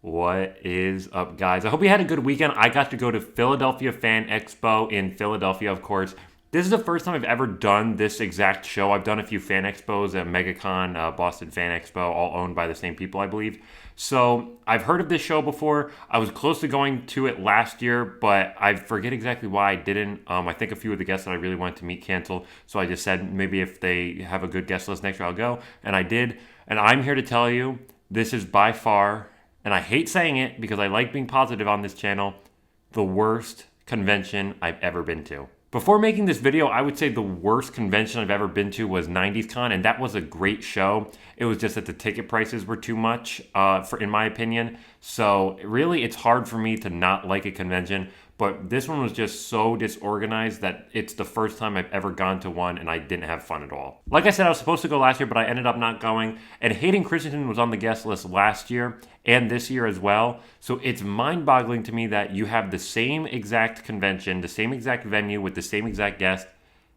What is up, guys? I hope you had a good weekend. I got to go to Philadelphia Fan Expo in Philadelphia, of course. This is the first time I've ever done this exact show. I've done a few fan expos at MegaCon, Boston Fan Expo, all owned by the same people, I believe. So I've heard of this show before. I was close to going to it last year, but I forget exactly why I didn't. I think a few of the guests that I really wanted to meet canceled. So I just said maybe if they have a good guest list next year, I'll go. And I did. And I'm here to tell you, this is by far, and I hate saying it because I like being positive on this channel, the worst convention I've ever been to. Before making this video, I would say the worst convention I've ever been to was 90s Con, and that was a great show. It was just that the ticket prices were too much, in my opinion. So really, it's hard for me to not like a convention, but this one was just so disorganized that it's the first time I've ever gone to one and I didn't have fun at all. Like I said, I was supposed to go last year, but I ended up not going. And Hayden Christensen was on the guest list last year and this year as well. So it's mind-boggling to me that you have the same exact convention, the same exact venue with the same exact guest,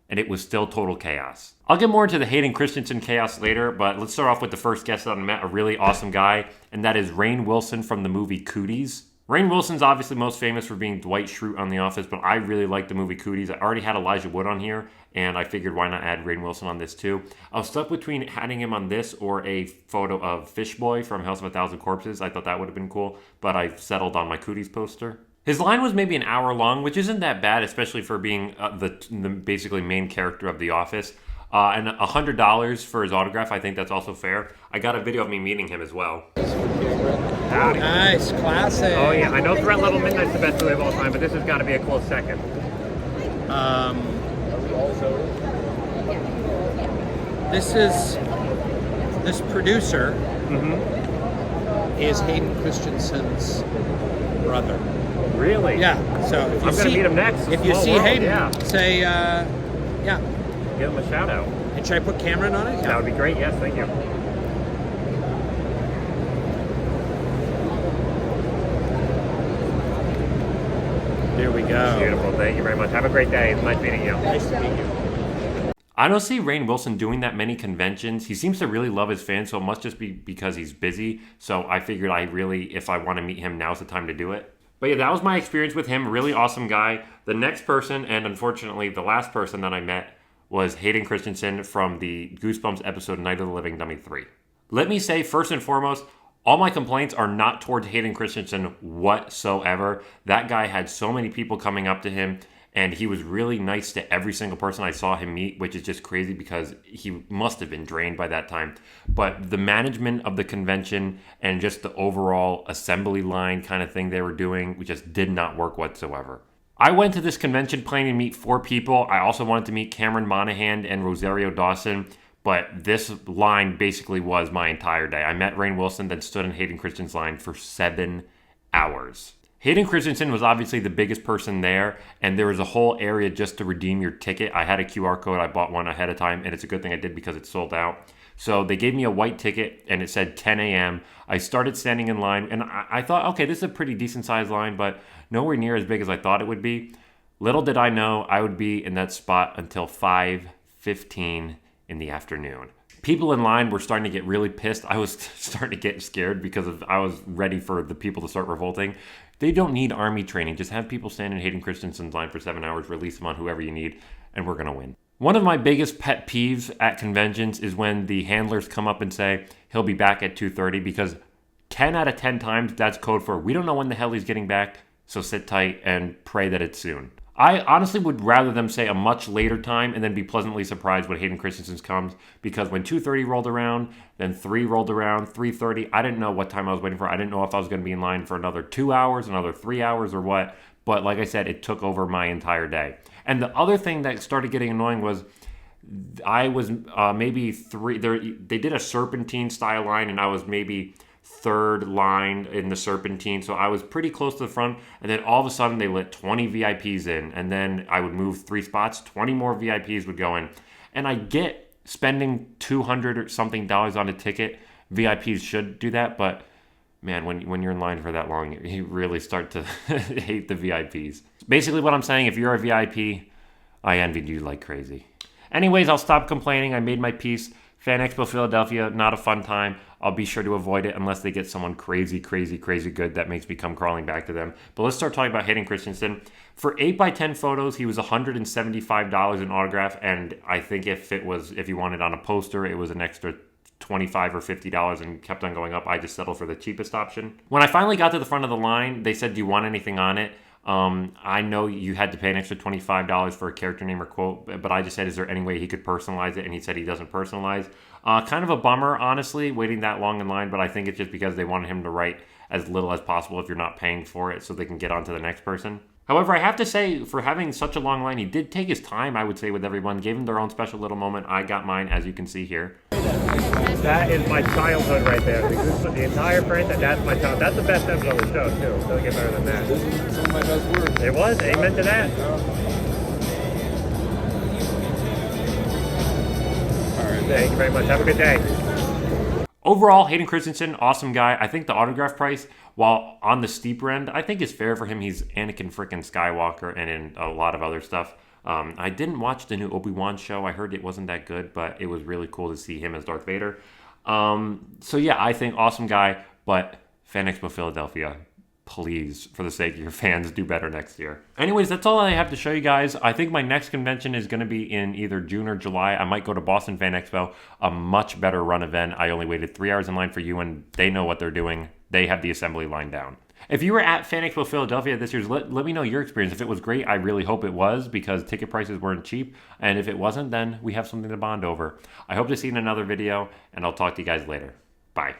and it was still total chaos. I'll get more into the Hayden Christensen chaos later, but let's start off with the first guest that I met, a really awesome guy, and that is Rainn Wilson from the movie Cooties. Rainn Wilson's obviously most famous for being Dwight Schrute on The Office, but I really like the movie Cooties. I already had Elijah Wood on here, and I figured why not add Rainn Wilson on this too. I was stuck between adding him on this or a photo of Fishboy from House of a Thousand Corpses. I thought that would have been cool, but I settled on my Cooties poster. His line was maybe an hour long, which isn't that bad, especially for being the basically main character of The Office. And $100 for his autograph, I think that's also fair. I got a video of me meeting him as well. Howdy. Nice, classic. Oh yeah, I know Threat Level Midnight's the best movie of all time, but this has got to be a close second. This producer is Hayden Christensen's brother. Really? Yeah. So if you I'm going to meet him next. If you see world, Hayden, yeah. say yeah. Give him a shout out. And should I put Cameron on it? Yeah. That would be great. Yes, thank you. There we go. Beautiful. Thank you very much. Have a great day. It's nice meeting you. Nice to meet you. I don't see Rainn Wilson doing that many conventions. He seems to really love his fans, so it must just be because he's busy. So I figured if I want to meet him, now's the time to do it. But yeah, that was my experience with him. Really awesome guy. The next person, and unfortunately the last person that I met, was Hayden Christensen from the Goosebumps episode Night of the Living Dummy 3. Let me say, first and foremost, all my complaints are not towards Hayden Christensen whatsoever. That guy had so many people coming up to him, and he was really nice to every single person I saw him meet, which is just crazy because he must have been drained by that time. But the management of the convention and just the overall assembly line kind of thing they were doing just did not work whatsoever. I went to this convention planning to meet 4 people. I also wanted to meet Cameron Monaghan and Rosario Dawson, but this line basically was my entire day. I met Rainn Wilson, then stood in Hayden Christensen's line for 7 hours. Hayden Christensen was obviously the biggest person there, and there was a whole area just to redeem your ticket. I had a QR code. I bought one ahead of time, and it's a good thing I did because it sold out. So they gave me a white ticket, and it said 10 a.m. I started standing in line, and I thought, okay, this is a pretty decent-sized line, but nowhere near as big as I thought it would be. Little did I know I would be in that spot until 5:15 in the afternoon. People in line were starting to get really pissed. I was starting to get scared because I was ready for the people to start revolting. They don't need army training. Just have people stand in Hayden Christensen's line for 7 hours, release them on whoever you need, and we're going to win. One of my biggest pet peeves at conventions is when the handlers come up and say, he'll be back at 2:30, because 10 out of 10 times that's code for, we don't know when the hell he's getting back, so sit tight and pray that it's soon. I honestly would rather them say a much later time and then be pleasantly surprised when Hayden Christensen comes, because when 2:30 rolled around, then 3 rolled around, 3:30, I didn't know what time I was waiting for. I didn't know if I was going to be in line for another 2 hours, another 3 hours, or what. But like I said, it took over my entire day. And the other thing that started getting annoying was I was maybe they did a serpentine style line, and I was maybe 3rd line in the serpentine, so I was pretty close to the front, and then all of a sudden they let 20 VIPs in, and then I would move 3 spots, 20 more VIPs would go in. And I get spending $200 or something on a ticket, VIPs should do that, but man, when you're in line for that long, you really start to hate the VIPs. Basically what I'm saying, if you're a VIP, I envied you like crazy. Anyways, I'll stop complaining. I made my peace. Fan Expo Philadelphia, not a fun time. I'll be sure to avoid it unless they get someone crazy, crazy, crazy good that makes me come crawling back to them. But let's start talking about Hayden Christensen. For 8x10 photos, he was $175 in autograph, and I think if you wanted on a poster, it was an extra $25 or $50 and kept on going up. I just settled for the cheapest option. When I finally got to the front of the line, they said, do you want anything on it? I know you had to pay an extra $25 for a character name or quote, but I just said, is there any way he could personalize it? And he said he doesn't personalize. Kind of a bummer, honestly, waiting that long in line, but I think it's just because they wanted him to write as little as possible if you're not paying for it so they can get on to the next person. However, I have to say, for having such a long line, he did take his time, I would say, with everyone. Gave them their own special little moment. I got mine, as you can see here. That is my childhood right there. The entire print, that's my childhood. That's the best episode of the show, too. Doesn't get better than that. This is some of my best work. It was. Amen to that. All right. Thank you very much. Have a good day. Overall, Hayden Christensen, awesome guy. I think the autograph price, while on the steeper end, I think is fair for him. He's Anakin frickin' Skywalker and in a lot of other stuff. I didn't watch the new Obi-Wan show. I heard it wasn't that good, but it was really cool to see him as Darth Vader. So yeah, I think awesome guy, but Fan Expo Philadelphia, please, for the sake of your fans, do better next year. Anyways, that's all I have to show you guys. I think my next convention is going to be in either June or July. I might go to Boston Fan Expo, a much better run event. I only waited 3 hours in line for you, and they know what they're doing. They have the assembly line down. If you were at Fan Expo Philadelphia this year, let me know your experience. If it was great, I really hope it was, because ticket prices weren't cheap. And if it wasn't, then we have something to bond over. I hope to see you in another video, and I'll talk to you guys later. Bye.